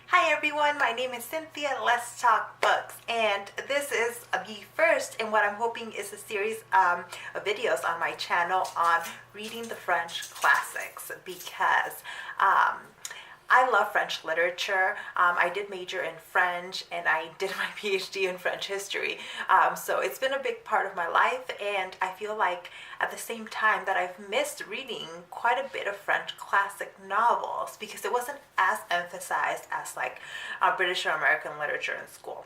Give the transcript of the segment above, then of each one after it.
Hi everyone, my name is Cynthia. Let's talk books, and this is the first in what I'm hoping is a series of videos on my channel on reading the French classics because I love French literature. I did major in French and I did my PhD in French history. So it's been a big part of my life, and I feel like at the same time that I've missed reading quite a bit of French classic novels because it wasn't as emphasized as like British or American literature in school.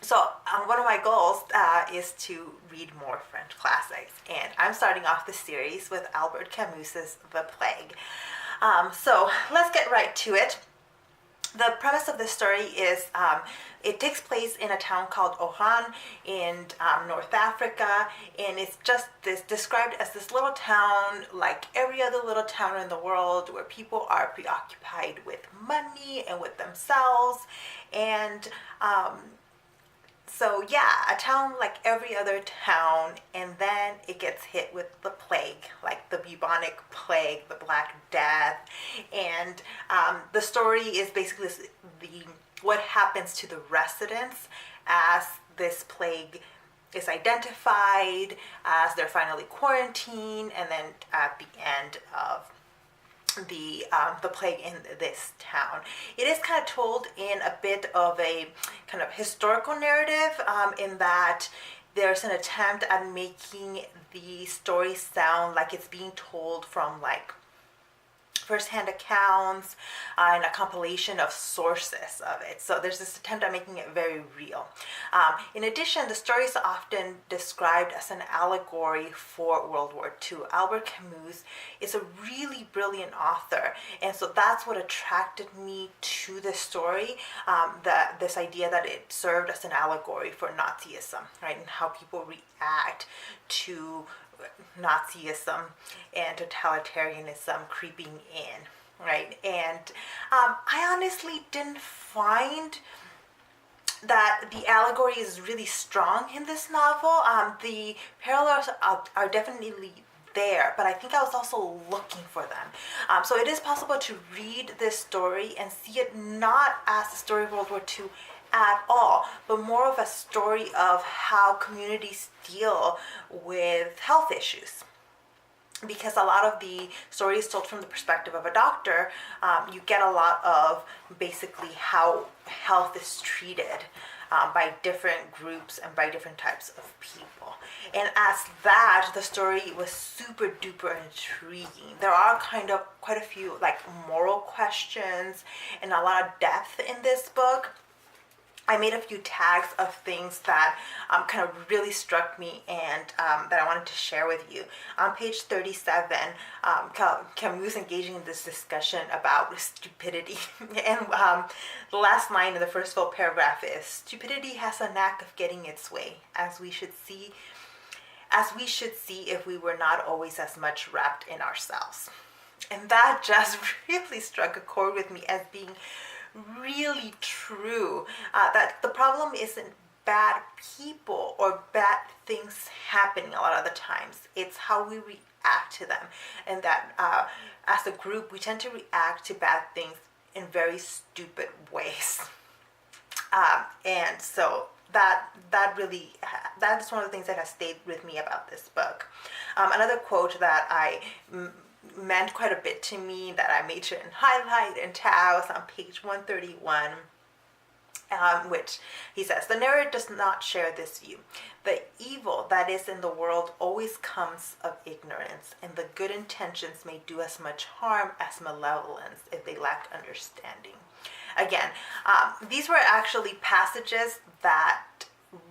So one of my goals is to read more French classics, and I'm starting off the series with Albert Camus's The Plague. So let's get right to it. The premise of this story is it takes place in a town called Oran in North Africa, and it's just described as this little town like every other little town in the world where people are preoccupied with money and with themselves. And so yeah, a town like every other town, and then it gets hit with the plague, like the bubonic plague, the Black Death, and the story is basically what happens to the residents as this plague is identified, as they're finally quarantined, and then at the end of the plague in this town. It is kind of told in a bit of a kind of historical narrative, in that there's an attempt at making the story sound like it's being told from like first-hand accounts and a compilation of sources of it. So there's this attempt at making it very real. In addition, the story is often described as an allegory for World War II. Albert Camus is a really brilliant author, and so that's what attracted me to this story, this idea that it served as an allegory for Nazism, right, and how people react to Nazism and totalitarianism creeping in, right? And I honestly didn't find that the allegory is really strong in this novel. The parallels are definitely there, but I think I was also looking for them. So it is possible to read this story and see it not as a story of World War II at all, but more of a story of how communities deal with health issues. Because a lot of the story is told from the perspective of a doctor, you get a lot of basically how health is treated by different groups and by different types of people. And as that, the story was super duper intriguing. There are kind of quite a few like moral questions and a lot of depth in this book. I made a few tags of things that kind of really struck me and that I wanted to share with you. On page 37, Camus engaging in this discussion about stupidity. And the last line in the first full paragraph is, "Stupidity has a knack of getting its way, as we should see if we were not always as much wrapped in ourselves." And that just really struck a chord with me as being really true, that the problem isn't bad people or bad things happening a lot of the times. It's how we react to them, and that as a group we tend to react to bad things in very stupid ways. And so that's one of the things that has stayed with me about this book. Another quote that I meant quite a bit to me that I made sure and highlight and tag was on page 131, which he says, "The narrator does not share this view. The evil that is in the world always comes of ignorance, and the good intentions may do as much harm as malevolence if they lack understanding." Again, these were actually passages that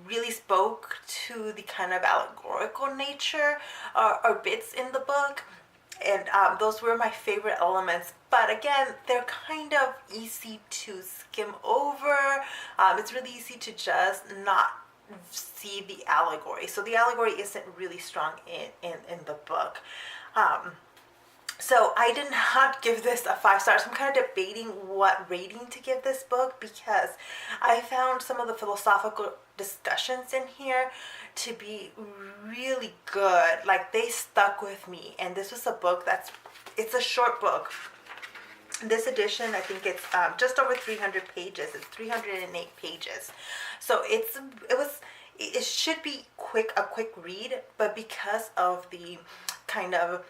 really spoke to the kind of allegorical nature or bits in the book. And those were my favorite elements. But again, they're kind of easy to skim over. It's really easy to just not see the allegory. So the allegory isn't really strong in the book. So I did not give this a 5 stars. I'm kind of debating what rating to give this book because I found some of the philosophical discussions in here to be really good. Like, they stuck with me, and this was a book it's a short book. This edition, I think it's just over 300 pages. It's 308 pages. So it should be a quick read, but because of the kind of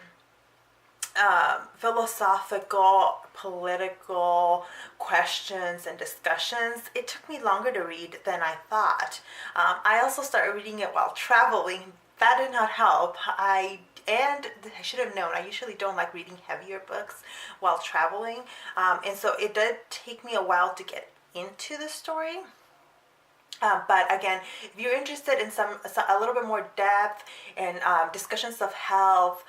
philosophical, political questions and discussions, it took me longer to read than I thought. I also started reading it while traveling. That did not help. I should have known, I usually don't like reading heavier books while traveling. And so it did take me a while to get into the story. But again, if you're interested in a little bit more depth and discussions of health,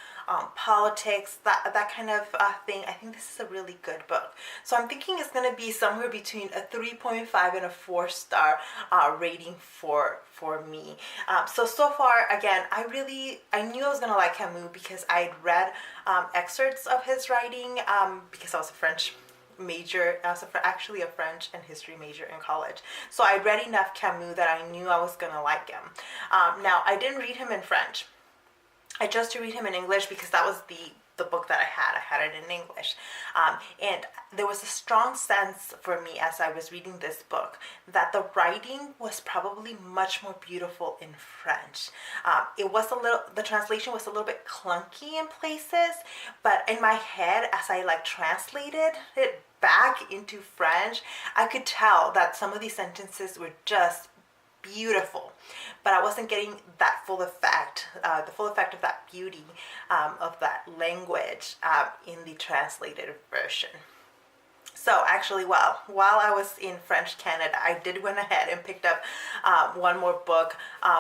politics, that kind of thing, I think this is a really good book. So I'm thinking it's going to be somewhere between a 3.5 and a 4-star rating for me. So far, again, I knew I was going to like Camus because I'd read excerpts of his writing because I was a French major. I was actually a French and history major in college. So I read enough Camus that I knew I was going to like him. Now, I didn't read him in French. I chose to read him in English because that was the book that I had. I had it in English. And there was a strong sense for me as I was reading this book that the writing was probably much more beautiful in French. The translation was a little bit clunky in places, but in my head, as I translated it back into French, I could tell that some of these sentences were just beautiful, but I wasn't getting that full effect, the full effect of that beauty of that language in the translated version. So actually, while I was in French Canada, I did went ahead and picked up one more book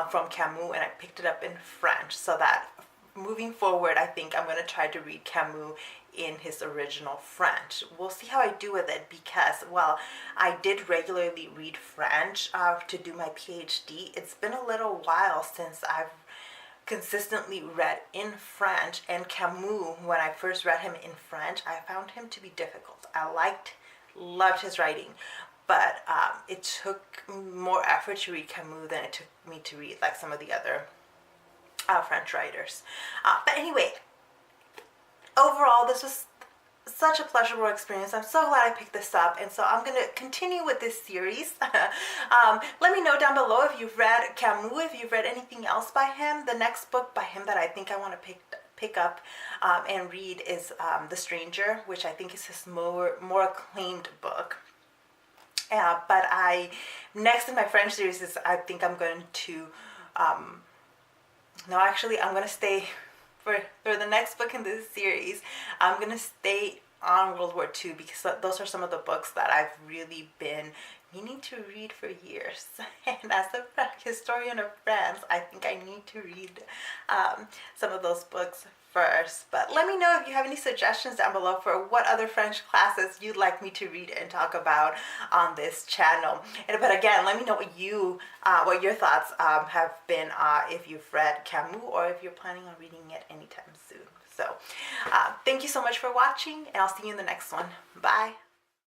from Camus, and I picked it up in French, so that moving forward, I think I'm going to try to read Camus in his original French. We'll see how I do with it because, well, I did regularly read French to do my PhD. It's been a little while since I've consistently read in French, and Camus, when I first read him in French, I found him to be difficult. I loved his writing, but it took more effort to read Camus than it took me to read some of the other French writers. But anyway, overall, this was such a pleasurable experience. I'm so glad I picked this up, and so I'm going to continue with this series. Let me know down below if you've read Camus, if you've read anything else by him. The next book by him that I think I want to pick up and read is The Stranger, which I think is his more acclaimed book. But next in my French series is, I think I'm going to no, actually, I'm going to stay for the next book in this series. I'm going to stay on World War II because those are some of the books that I've really been meaning to read for years. And as a historian of France, I think I need to read some of those books first. But let me know if you have any suggestions down below for what other French classes you'd like me to read and talk about on this channel. But again, let me know what your thoughts have been if you've read Camus or if you're planning on reading it anytime soon. So thank you so much for watching, and I'll see you in the next one. Bye.